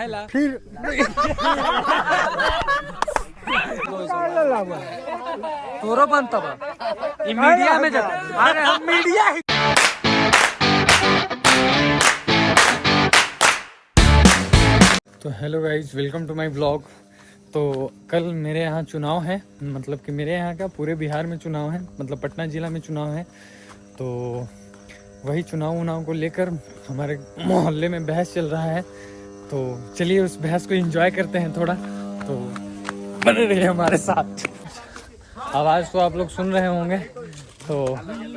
फिर तोरो बनता बा मीडिया में जा अरे हम मीडिया ही। तो hello guys, welcome to my vlog. तो कल मेरे यहाँ चुनाव है, मतलब कि मेरे यहाँ का पूरे बिहार में चुनाव है, मतलब पटना ज़िला में चुनाव है। तो वही चुनाव को लेकर हमारे मोहल्ले में बहस चल रहा है। तो चलिए उस बहस को एंजॉय करते हैं थोड़ा। तो बने रहिए हमारे साथ। आवाज़ तो आप लोग सुन रहे होंगे। तो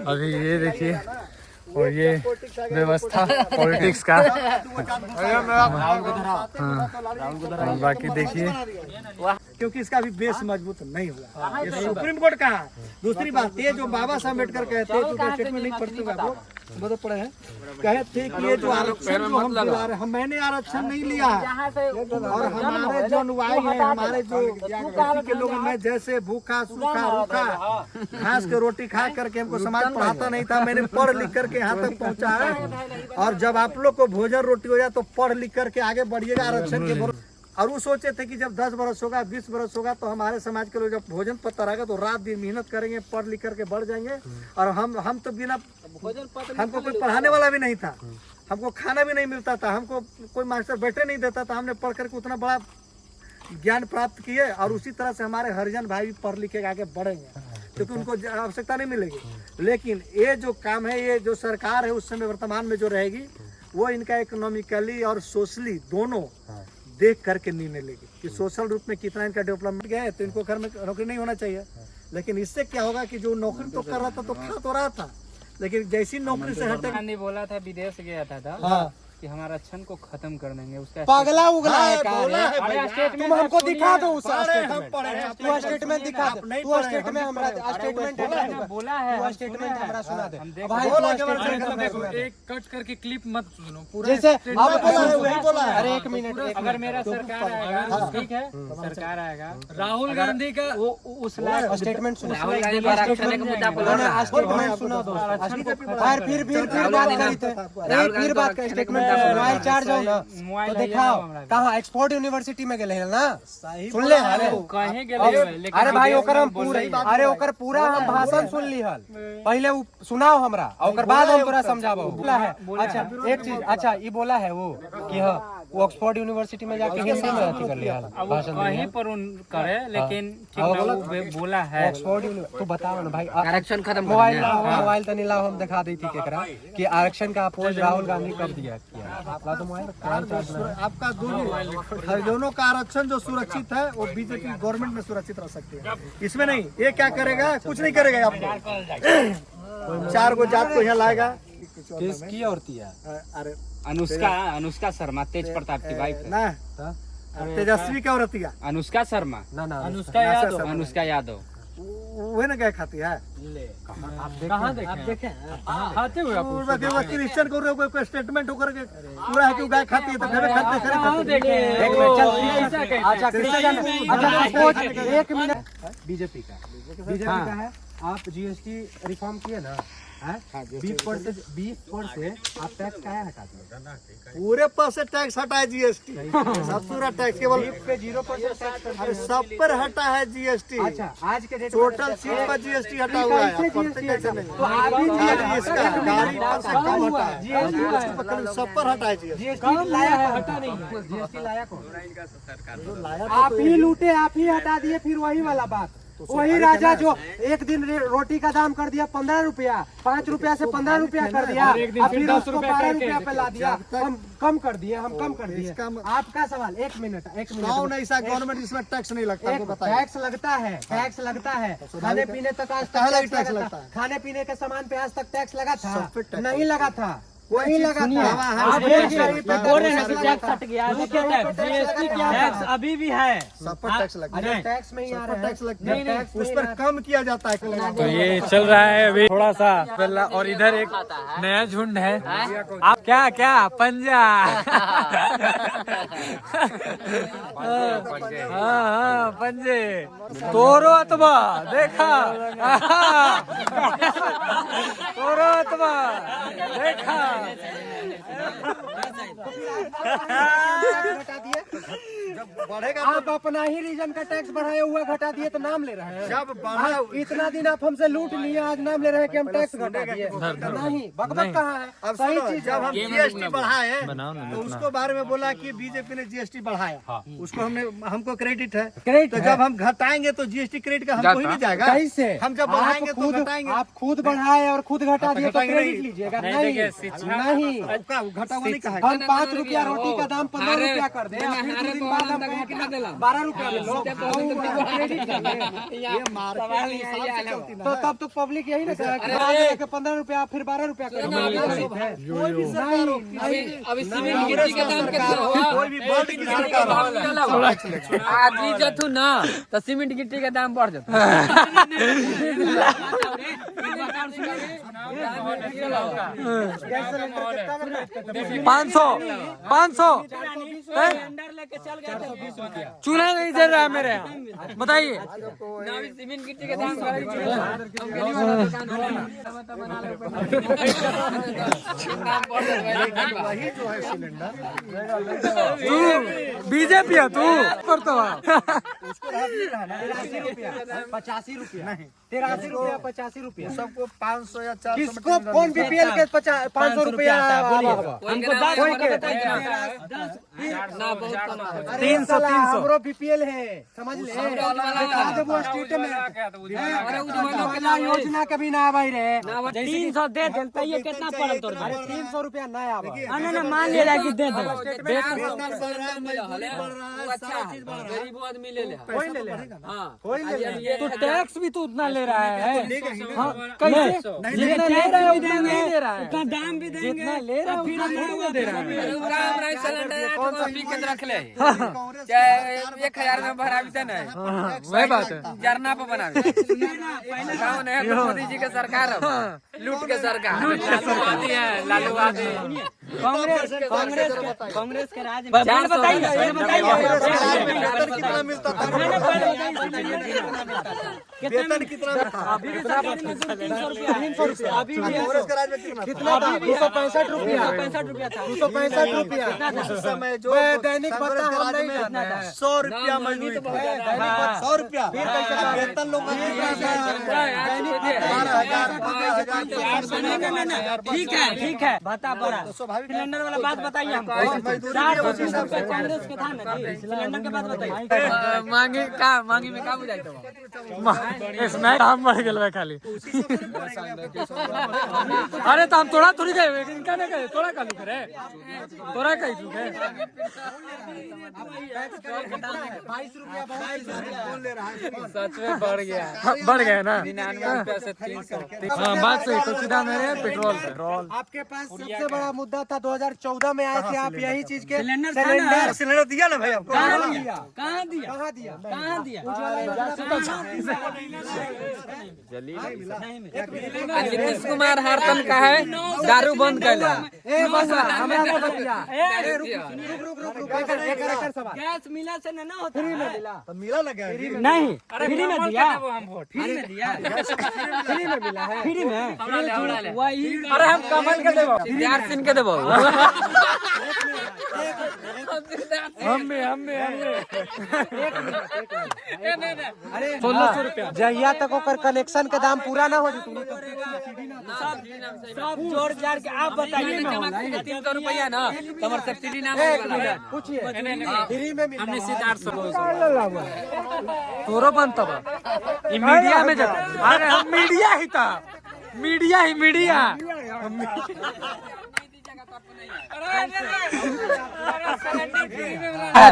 अभी ये देखिए, और ये व्यवस्था पॉलिटिक्स का। हाँ, बाकी देखिए, क्योंकि इसका भी बेस मजबूत नहीं हुआ। ये सुप्रीम कोर्ट का है। दूसरी बात, ये जो बाबा साहब अम्बेडकर कहते हैं, जो स्टेटमेंट नहीं पढ़ते आप लोग, बहुत पढ़े हैं, कहे थे कि ये जो आरक्षण जो हम दिला रहे हैं, मैंने आरक्षण नहीं लिया है। और हमारे जो अनुयायी हैं, हमारे जो जाति के लोग, मैं जैसे भूखा सूखा रूखा घास के रोटी खा करके हमको समाज पढ़ाता नहीं था, मैंने पढ़ लिख करके यहाँ तक पहुँचा है। और जब आप लोग को भोजन रोटी हो जाए तो पढ़ लिख करके आगे बढ़िएगा आरक्षण के। और वो सोचे थे कि जब 10 बरस होगा, 20 बरस होगा, तो हमारे समाज के लोग जब भोजन पत्ता रहेगा तो रात दिन मेहनत करेंगे, पढ़ लिख करके बढ़ जाएंगे। और हम तो बिना भोजन पत्ता, हमको कोई पढ़ाने वाला भी नहीं था, हमको खाना भी नहीं मिलता था, हमको कोई मास्टर बैठे नहीं देता था। हमने पढ़ करके उतना बड़ा ज्ञान प्राप्त किए। और उसी तरह से हमारे हरिजन भाई भी पढ़ लिख के आगे बढ़ेंगे, क्योंकि उनको आवश्यकता नहीं मिलेगी। लेकिन ये जो काम है, ये जो सरकार है उस समय वर्तमान में जो रहेगी, वो इनका इकोनॉमिकली और सोशली दोनों देख करके निर्णय लेगी कि सोशल रूप में कितना इनका डेवलपमेंट गया है। तो इनको घर में नौकरी नहीं होना चाहिए। लेकिन इससे क्या होगा कि जो नौकरी तो कर रहा था तो खा तो रहा था, लेकिन जैसी नौकरी से हटे। गांधी बोला था, विदेश गया था हाँ, कि हमारा आरक्षण को खत्म कर देंगे। उसका पगला उगला है तुम हमको दिखा दो, तू स्टेटमेंट दिखा दे, तू स्टेटमेंट हमरा स्टेटमेंट बोला है, स्टेटमेंट हमरा सुना दे भाई। देखो, एक कट करके क्लिप मत सुनो पूरा। जैसे अब बोला है। अरे एक मिनट, अगर मेरा सरकार आएगा, ठीक है, सरकार आएगा, राहुल गांधी का वो उस लायक स्टेटमेंट सुना, स्टेटमेंट सुना दो। फिर बात का स्टेटमेंट मोबाइल चार्ज हो ना तो दिखाओ कहाँ एक्सपोर्ट यूनिवर्सिटी में गए ना, सुन ले। अरे भाई ओकर हम पूरा, अरे ओकर पूरा हम भाषण सुन ली हल, पहले सुनाओ हमरा, ओकर बाद हम तोरा समझाबो। बोला है, अच्छा एक चीज, अच्छा ये बोला है वो कि हाँ वो ऑक्सफोर्ड यूनिवर्सिटी में जाके हिंदी में अथी कर लिया भाषण, वहीं पर करे, लेकिन बोला है ऑक्सफोर्ड यूनिवर्सिटी। तो बताओ ना भाई, आरक्षण खत्म। मोबाइल तनी लाओ, हम दिखा दी थी केकरा कि आरक्षण का अपोज राहुल गांधी कब दिया किया। आपका दोनों का आरक्षण जो सुरक्षित है वो बीजेपी गवर्नमेंट में सुरक्षित रह सकती है, इसमें नहीं। ये क्या करेगा, कुछ नहीं करेगा। आपको 4 गो जात को यहाँ लाएगा। किसकी औरती है? अरे अनुष्का शर्मा, तेज प्रताप की वाइफ ना, तेजस्वी क्या औरतिया, अनुष्का शर्मा, अनुष्का यादव वही ना क्या खाती है। कहाँ देखे खाते हुए आप? क्रिश्चियन को स्टेटमेंट होकर के पूरा है कि गाय खाती है तो घर खाते। एक मिनट, बीजेपी का है। आप जीएसटी रिफॉर्म किए ना, 20% से आप टैक्स क्या हटा दिए? पूरे पर से टैक्स हटा है जीएसटी, सब पूरा टैक्स केवल 0% टैक्स। अरे सब पर हटा है जीएसटी। अच्छा, आज के टोटल चीज पर जीएसटी हटा हुआ है। तो अभी इसका गाड़ी पर से कम हटा है जीएसटी, सब पर हटा है जीएसटी। लाया है, हटा नहीं है। जीएसटी लाया कौन? आप ही लूटे, आप ही हटा दिए। फिर वही वाला बात, वही राजा जो एक दिन रोटी का दाम कर दिया 15 रुपया, 5 रुपया से 15 रुपया कर दिया, फिर उसको 12 रुपया पे ला दिया। हम कम कर दिए, हम कम कर दिए। आपका सवाल, एक मिनट कौन ऐसा गवर्नमेंट इसमें टैक्स नहीं लगता? टैक्स लगता है, टैक्स लगता है। खाने पीने तक आज तक टैक्स लगता है। खाने पीने के सामान पे आज तक टैक्स लगा था? नहीं लगा था, वही लगा था। आप बोल रहे हैं कि टैक्स हट गया, जीएसटी क्या टैक्स अभी भी है, सब पर टैक्स लगता है। टैक्स में ही आ रहा है, टैक्स लगता है, उस पर कम किया जाता है। तो ये चल रहा है अभी थोड़ा सा, और इधर एक नया झुंड है। आप क्या पंजा? हाँ पंजे तोरो अतबा देखा, तोरो अतबा देखा। घटा दिए, जब बढ़ेगा आप अपना ही रीजन का टैक्स बढ़ाए हुआ घटा दिए तो नाम ले रहे हैं। जब बढ़ा इतना दिन आप हमसे लूट लिए, आज नाम ले रहे हैं कि हम टैक्स घटा दिए। नहीं, बकबक कहाँ है? अब सही सुनो, चीज जब हम जीएसटी बढ़ाए बनाओ ना तो उसको बारे में बोला कि बीजेपी ने जीएसटी बढ़ाया, उसको हमको क्रेडिट है। क्रेडिट तो जब हम घटाएंगे तो जीएसटी क्रेडिट का हमको ही नहीं जाएगा। कैसे? हम जब बढ़ाएंगे तो घटाएंगे। आप खुद बढ़ाए और खुद घटा दिए तो घटाएंगे क्रेडिट नहीं। लीजिएगा? देखिए, नहीं, घटा हुआ नहीं कहा। हम 5 रुपया रोटी का दाम 15 रुपया कर दे, फिर 2 दिन बाद हम कहें कि 12 रुपया ले लो, क्रेडिट करेंगे। ये मार्केट के हिसाब से चलती ना। तो तब तो पब्लिक यही ना कहे कि बाद में 15 रुपया फिर 12 रुपया कर। कोई भी सरकार हो, अभी सीमेंट गिट्टी का दाम कितना हुआ? कोई भी वर्ल्ड की सरकार हो। आज ही जथु ना तो सीमेंट गिट्टी का दाम बढ़ जाता। 500 चूल्हा नहीं दे रहा है मेरे यहाँ, बताइए। सीमेंट गिट्टी का दाम वही जो है सिलेंडर तू बीजेपी है तू करता 85 रुपया नहीं, 83 रुपया 85 रुपया। सबको 500 या 400 किसको कौन बीपीएल के 500 रुपया? हमरो बीपीएल है, समझ ले। वो स्टेट में उज्ज्वला योजना कभी ना आवाई रहे। 300 दे देता ये कितना पड़ल तोर? अरे 300 रुपया ना आवा। ना मान ले रहा कि दे दे। गरीब आदमी ले ले। कोई ले ले, हाँ कोई ले ले। तो टैक्स भी तो उतना ले रहा है। हाँ, कैसे? जितना ले रहा है उतना नहीं दे रहा है, उतना दाम भी देंगे, जितना ले रहा है उतना नहीं दे रहा है। सिलेंडर रख ले, चाहे 1000 में भरा भी था ना, वही बात है। जरना पे बना कौन है? मोदी जी के सरकार है, लूट के सरकार। लालू आदि कांग्रेस के राज में बताइए वेतन कितना मिलता था? वेतन कितना मिलता था? अभी भी 300 रुपया। अभी भी कांग्रेस के राज में कितना था? कितना था? 265 रुपया। 265 रुपया। उस समय जो दैनिक कांग्रेस भत्ता के हम राज नहीं में देते हैं। 100 रुपया मजदूरी थी। 100 रुपया वेतन लोग का ठीक है बता पड़ा। सिलेंडर वाला बात बताइए हमको। 425 रुपया कांग्रेस के था ना जी, सिलेंडर के बात बताइए। मांगी में का बुझाई तो इसमें काम बढ़ गया खाली। अरे तो हम तोड़ा थोड़ी गए, इनका नहीं गए, तोड़ा का लुक रे, तोड़ा का ही लुक है। 22 रुपया सच में बढ़ गया, बढ़ गया ना। 99 रुपया से 300। हाँ बात सही। तो सीधा मेरे पेट्रोल आपके पास सबसे बड़ा मुद्दा था 2014 में आए थे आप यही चीज के सिलेंडर सिलेंडर दिया ना भाई आपको? कहाँ दिया? कहाँ दिया? कहाँ दिया? कहाँ दिया? नीतीश कुमार हर तन का है दारू बंद कर लिया। ए बस हमरा को बतिया। रुक एक सवाल। गैस मिला से ना होता फ्री में मिला? तो मिला ना क्या? नहीं, फ्री में दिया, फ्री में दिया, फ्री में मिला है? फ्री में वही। अरे हम कमल के देबो, यार सिन के देबो। हम भी अरे 1600 रुपया। जहिया तक ओकर कनेक्शन के दाम पूरा ना हो सब जोड़ जाड़ के आप बताइए। 300 रुपया ना तुम्हार सब्सिडी ना मिलेगा। पूछिए फ्री में मिला? हमने सीधा 800 तोरो बनता बा ई मीडिया में जब। अरे हम मीडिया ही था, मीडिया ही मीडिया।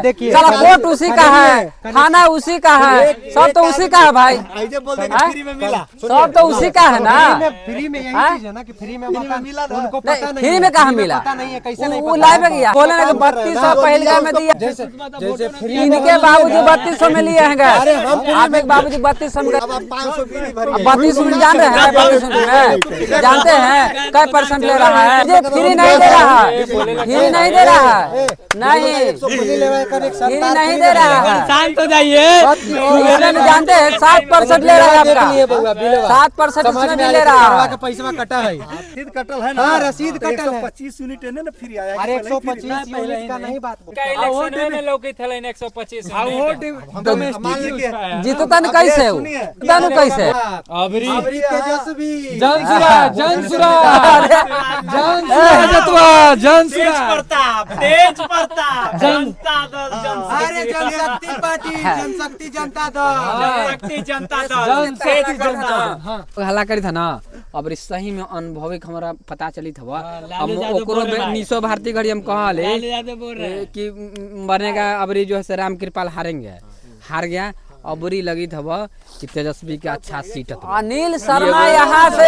देखिए साला वोट उसी का है, खाना उसी का है, सब तो उसी का है भाई। ऐसे बोल देंगे फ्री में मिला। सब तो उसी का है ना। फ्री में यही चीज है ना कि फ्री में मिला ना। उनको पता नहीं फ्री में कहाँ मिला? पता नहीं है कैसे नहीं वो लाइव में गया बोले ना कि 3200 पहले में दिया। जैसे फ्री इनके बाबूजी 3200 में लिए हैं गैस। आपके बाबूजी 3200 में। अब आप 500 फ्री भरिए। 3200 में जान रहे हैं? 3200 में जानते हैं कै % ले रहा है? ये फ्री नहीं दे रहा है, फ्री नहीं दे रहा है, नहीं। सरकार नहीं दे रहा है। शांत हो जाइए। इसमें जानते हैं 7% ले रहा है आपका, 7% इसमें भी ले रहा है। पैसा कटा है, रसीद कटल है ना। हाँ, रसीद कटल है। 125 यूनिट है ना फ्री आया। अरे 125 यूनिट का नहीं बात जीततन कैसे हो? जीततन कैसे? अबरी तेजस्वी तेज प्रताप अरे जनशक्ति पार्टी, जनशक्ति जनता दल। हल्ला करी था ना। अब सही में अनुभविक हमारा पता चली था हम ओकरो निशो भारती घड़ी हम कहा ले कि बनेगा अबरी जो है राम कृपाल हारेंगे, हार गया। अबरी लगी था कि तेजस्वी का अच्छा सीट है। अनिल शर्मा यहाँ से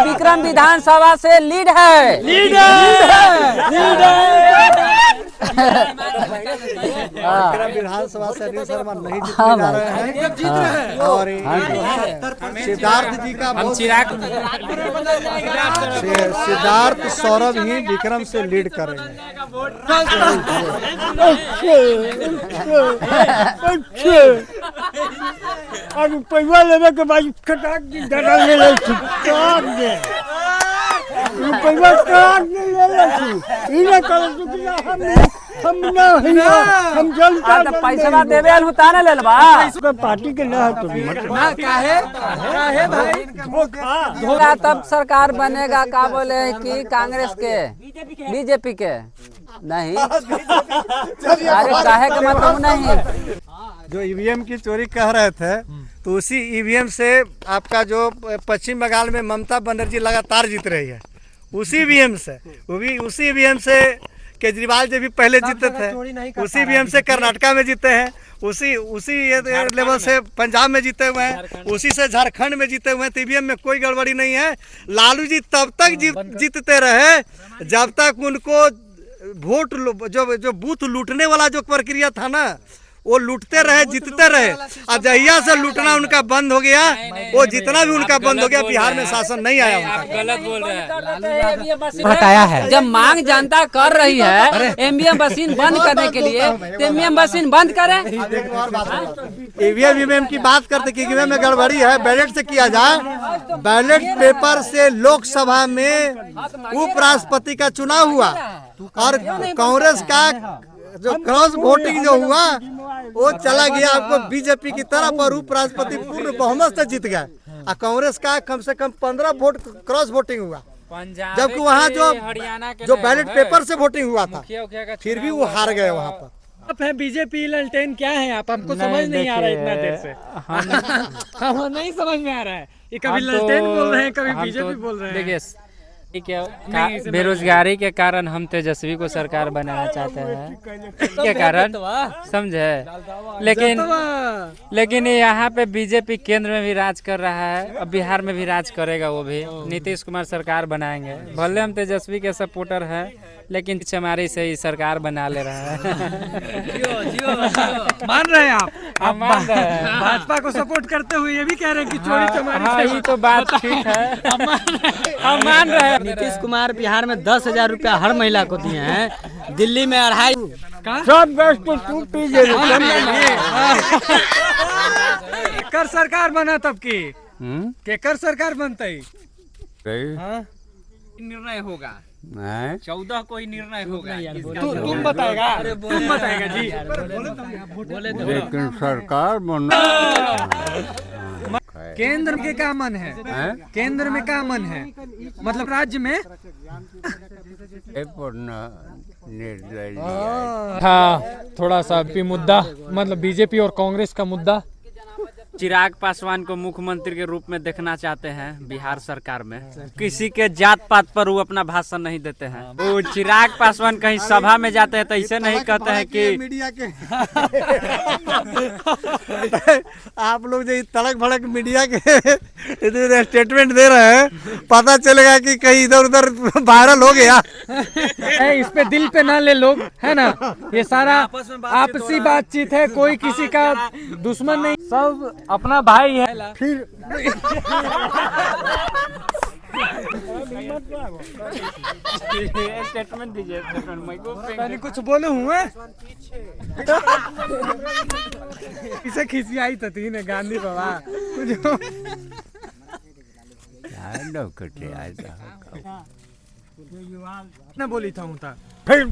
विक्रम विधानसभा से लीड है। विधानसभा से अनिल शर्मा नहीं जीतने जा रहे हैं और सिद्धार्थ जी का सिद्धार्थ सौरभ ही विक्रम से लीड करेंगे। पैसा लेवे के बाद खटाक डरा ले ले पैसा काट ले ले इने कर हम ना हम जनता पैसा देवे होता ना लेलबा पार्टी के ना तो काहे धोरा तब सरकार बनेगा। का बोले हैं कि कांग्रेस के बीजेपी के नहीं। अरे काहे का मतलब नहीं। जो ईवीएम की चोरी कह रहे थे तो उसी ईवीएम से आपका जो पश्चिम बंगाल में ममता बनर्जी लगातार जीत रही है, उसी ईवीएम से, वो भी उसी ईवीएम से केजरीवाल जी भी पहले जीते थे, उसी ईवीएम से कर्नाटका में जीते हैं, उसी लेवल से पंजाब में जीते हुए हैं, उसी से झारखंड में जीते हुए हैं। तो ईवीएम में कोई गड़बड़ी नहीं है। लालू जी तब तक जीतते रहे जब तक उनको वोट जो बूथ लूटने वाला जो प्रक्रिया था ना वो लूटते रहे, जीतते रहे। अब जहिया से लूटना उनका बंद हो गया, वो जितना भी उनका बंद हो गया, बिहार में शासन नहीं आया उनका। गलत बोल रहे हैं। हटाया है। जब मांग जनता कर रही है एमबीएम मशीन बंद करने के लिए, तो एमबीएम मशीन बंद करें। ईवीएम की बात करते कि ईवीएम में गड़बड़ी है, बैलेट से किया जाए। बैलेट पेपर से लोकसभा में उपराष्ट्रपति का चुनाव हुआ और कांग्रेस का जो क्रॉस वोटिंग जो हुआ वो चला गया आपको बीजेपी की तरफ और उपराष्ट्रपति पूर्ण बहुमत से जीत गए। और कांग्रेस का कम से कम 15 वोट क्रॉस वोटिंग हुआ, जबकि वहाँ जो बैलेट पेपर से वोटिंग हुआ था फिर भी वो हार गए वहाँ पर। आप है बीजेपी ललटेन क्या है आप? हमको समझ नहीं आ रहा है इतना देर से। हम नहीं समझ में आ रहा है। ये कभी ललटेन बोल रहे हैं, कभी बीजेपी बोल रहे हैं। देखिए बेरोजगारी के कारण हम तेजस्वी को सरकार बनाना चाहते हैं के कारण, समझे। लेकिन यहाँ पे बीजेपी केंद्र में भी राज कर रहा है, अब बिहार में भी राज करेगा। वो भी नीतीश कुमार सरकार बनाएंगे। भले हम तेजस्वी के सपोर्टर हैं, लेकिन चमारी से ही सरकार बना ले रहा है। मान रहे हैं आप? हम मान रहे हैं। भाजपा को सपोर्ट करते हुए ये भी कह रहे हैं कि चोरी चमारी हाँ, ये तो बात ठीक है। हम मान रहे हैं। नीतीश कुमार बिहार में 10,000 रुपया हर महिला को दिए हैं, दिल्ली में 2.5। सब गैस तो टूट कर सरकार बना तब की केकर सरकार बनता ही निर्णय होगा 14 को ही निर्णय होगा। तुम बताएगा, तुम बताएगा जी। लेकिन सरकार बनना केंद्र के क्या मन है? केंद्र में क्या मन है? मतलब राज्य में हाँ थोड़ा सा भी मुद्दा, मतलब बीजेपी और कांग्रेस का मुद्दा। चिराग पासवान को मुख्यमंत्री के रूप में देखना चाहते हैं बिहार सरकार में। किसी के जात पात पर वो अपना भाषण नहीं देते हैं। वो चिराग पासवान कहीं सभा में जाते हैं तो ऐसे नहीं कहते हैं कि मीडिया के आप लोग जो तड़क भड़क मीडिया के स्टेटमेंट दे रहे हैं, पता चलेगा कि कहीं इधर उधर वायरल हो गया। इस पे दिल पे ना ले लोग, है ना। ये सारा आपसी बातचीत है, कोई किसी का दुश्मन नहीं, सब अपना भाई है। फिर स्टेटमेंट दीजिए, स्टेटमेंट मैं को मैंने कुछ बोले हुए इसे खिसी आई तो तीन गांधी बाबा ना बोली था फिर